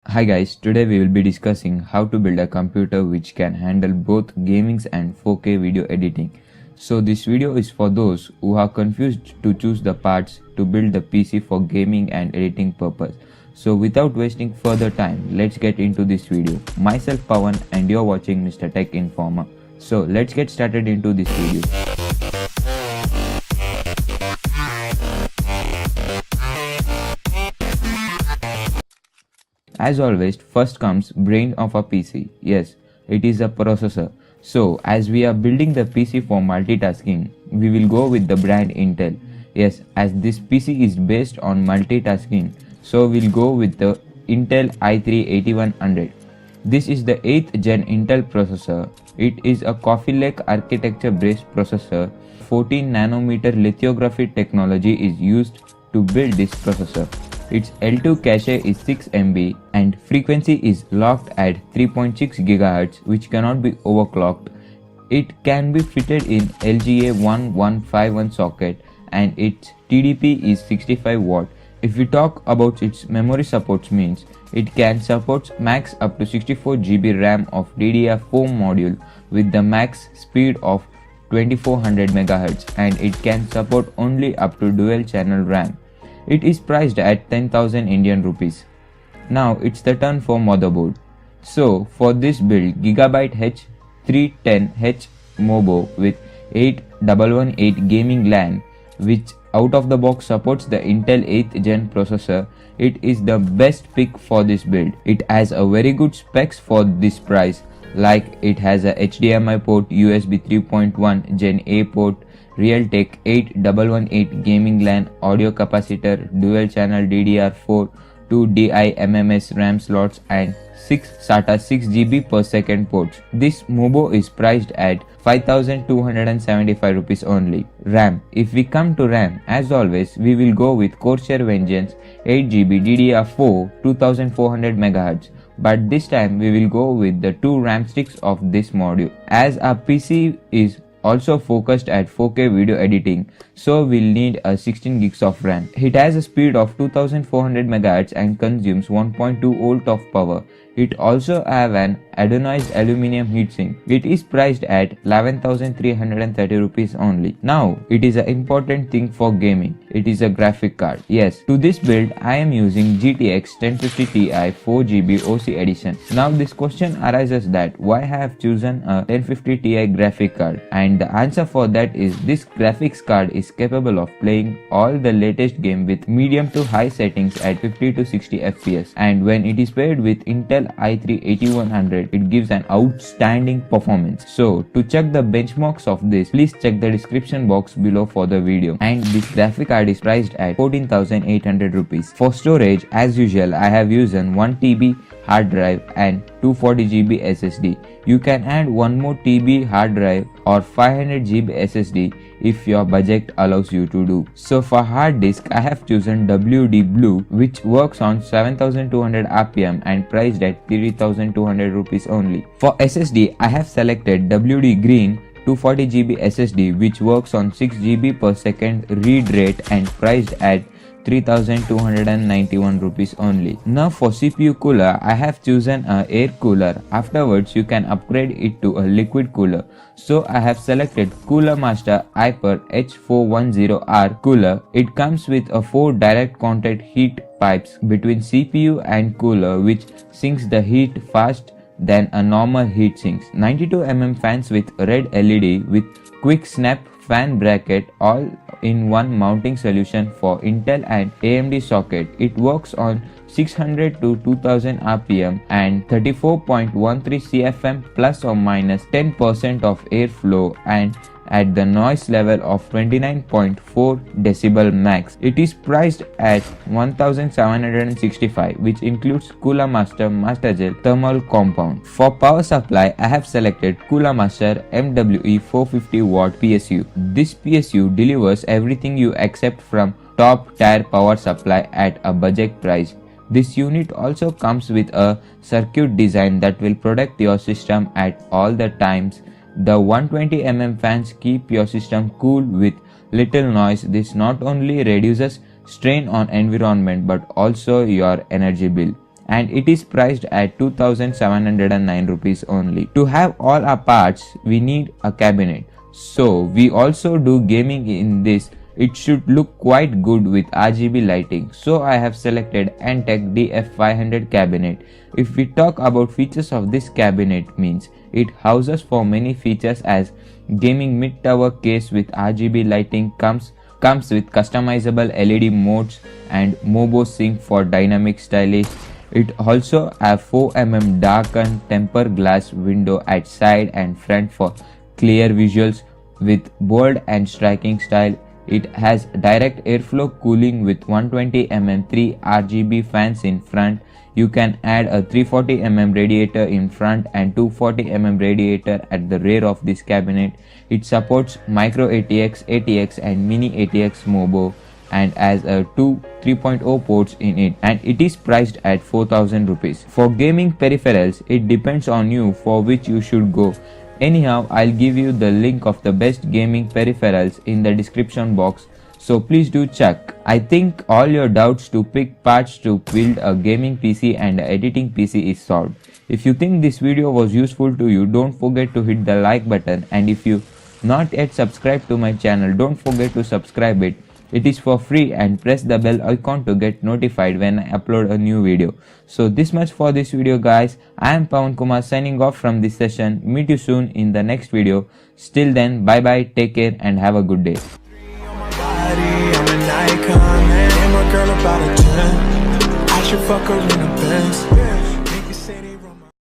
Hi guys, today we will be discussing how to build a computer which can handle both gaming and 4K video editing. So this video is for those who are confused to choose the parts to build the PC for gaming and editing purpose. So without wasting further time, let's get into this video. Myself Pawan and you're watching Mr. Tech Informer. So let's get started into this video. As always, first comes brain of a PC. Yes, it is a processor. So as we are building the PC for multitasking, we will go with the brand Intel. Yes, as this PC is based on multitasking, so we'll go with the Intel i3-8100. This is the 8th gen Intel processor. It is a Coffee Lake architecture based processor. 14 nanometer lithography technology is used to build this processor. Its L2 cache is 6 MB and frequency is locked at 3.6 GHz, which cannot be overclocked. It can be fitted in LGA1151 socket and its TDP is 65 watt. If we talk about its memory supports means it can support max up to 64 GB RAM of DDR4 module with the max speed of 2400 MHz and it can support only up to dual channel RAM. It is priced at 10,000 Indian rupees. Now it's the turn for motherboard. So for this build, Gigabyte H310H Mobo with 8118 gaming LAN, which out of the box supports the Intel 8th gen processor. It is the best pick for this build. It has a very good specs for this price, like it has a HDMI port, USB 3.1 Gen A port, Realtek 8118 gaming LAN, audio capacitor, dual channel DDR4, 2 DIMMS RAM slots and 6 SATA 6GB per second ports. This Mobo is priced at 5275 rupees only. RAM. If we come to RAM, as always, we will go with Corsair Vengeance 8GB DDR4 2400 MHz. But this time we will go with the 2 RAM sticks of this module. As our PC is also focused at 4K video editing, so we'll need a 16 gigs of RAM. It has a speed of 2400 MHz and consumes 1.2 volt of power. It also have an anodized aluminum heatsink. It is priced at 11,330 rupees only. Now, it is an important thing for gaming. It is a graphic card. Yes, to this build, I am using GTX 1050 Ti 4GB OC edition. Now, this question arises that why I have chosen a 1050 Ti graphic card, and the answer for that is this graphics card is capable of playing all the latest game with medium to high settings at 50 to 60 FPS, and when it is paired with Intel i3-8100, it gives an outstanding performance. So to check the benchmarks of this, please check the description box below for the video. And this graphic card is priced at 14,800 rupees. For storage, as usual, I have used an 1 TB hard drive and 240 GB SSD. You can add one more TB hard drive or 500 GB SSD if your budget allows you to do. So for hard disk, I have chosen WD Blue, which works on 7200 RPM and priced at 3200 rupees only. For SSD, I have selected WD Green 240 GB SSD, which works on 6 GB per second read rate and priced at 3,291 rupees only. Now for CPU cooler, I have chosen a air cooler. Afterwards, you can upgrade it to a liquid cooler. So I have selected Cooler Master Hyper H410R cooler. It comes with a 4 direct contact heat pipes between CPU and cooler, which sinks the heat fast than a normal heat sinks. 92mm fans with red LED with quick snap fan bracket, all in one mounting solution for Intel and AMD socket. It works on 600 to 2000 RPM and 34.13 CFM plus or minus 10% of airflow and at the noise level of 29.4 decibel max. It is priced at 1765, which includes Cooler Master Master Gel thermal compound. For power supply, I have selected Cooler Master MWE 450 watt PSU. This PSU delivers everything you accept from top tier power supply at a budget price. This unit also comes with a circuit design that will protect your system at all the times. The 120mm fans keep your system cool with little noise. This not only reduces strain on environment but also your energy bill. and it is priced at 2709 rupees only. To have all our parts, we need a cabinet. So we also do gaming in this. It should look quite good with RGB lighting. So I have selected Antec DF500 cabinet. If we talk about features of this cabinet, means it houses for many features as gaming mid-tower case with RGB lighting, comes with customizable LED modes and Mobo sync for dynamic stylish. It also have 4mm darkened temper glass window at side and front for clear visuals with bold and striking style. It has direct airflow cooling with 120mm 3 RGB fans in front. You can add a 340mm radiator in front and 240mm radiator at the rear of this cabinet. It supports micro ATX, ATX and mini ATX Mobo and has two 3.0 ports in it, and it is priced at 4000 rupees. For gaming peripherals, it depends on you for which you should go. Anyhow, I'll give you the link of the best gaming peripherals in the description box, so please do check. I think all your doubts to pick parts to build a gaming PC and editing PC is solved. If you think this video was useful to you, don't forget to hit the like button, and if you not yet subscribed to my channel, don't forget to subscribe it. It is for free, and press the bell icon to get notified when I upload a new video. So this much for this video guys. I am Pawan Kumar signing off from this session. Meet you soon in the next video. Still then, bye bye, take care and have a good day. I'm an icon, man. And my girl about a 10. I should fuck her in a Benz.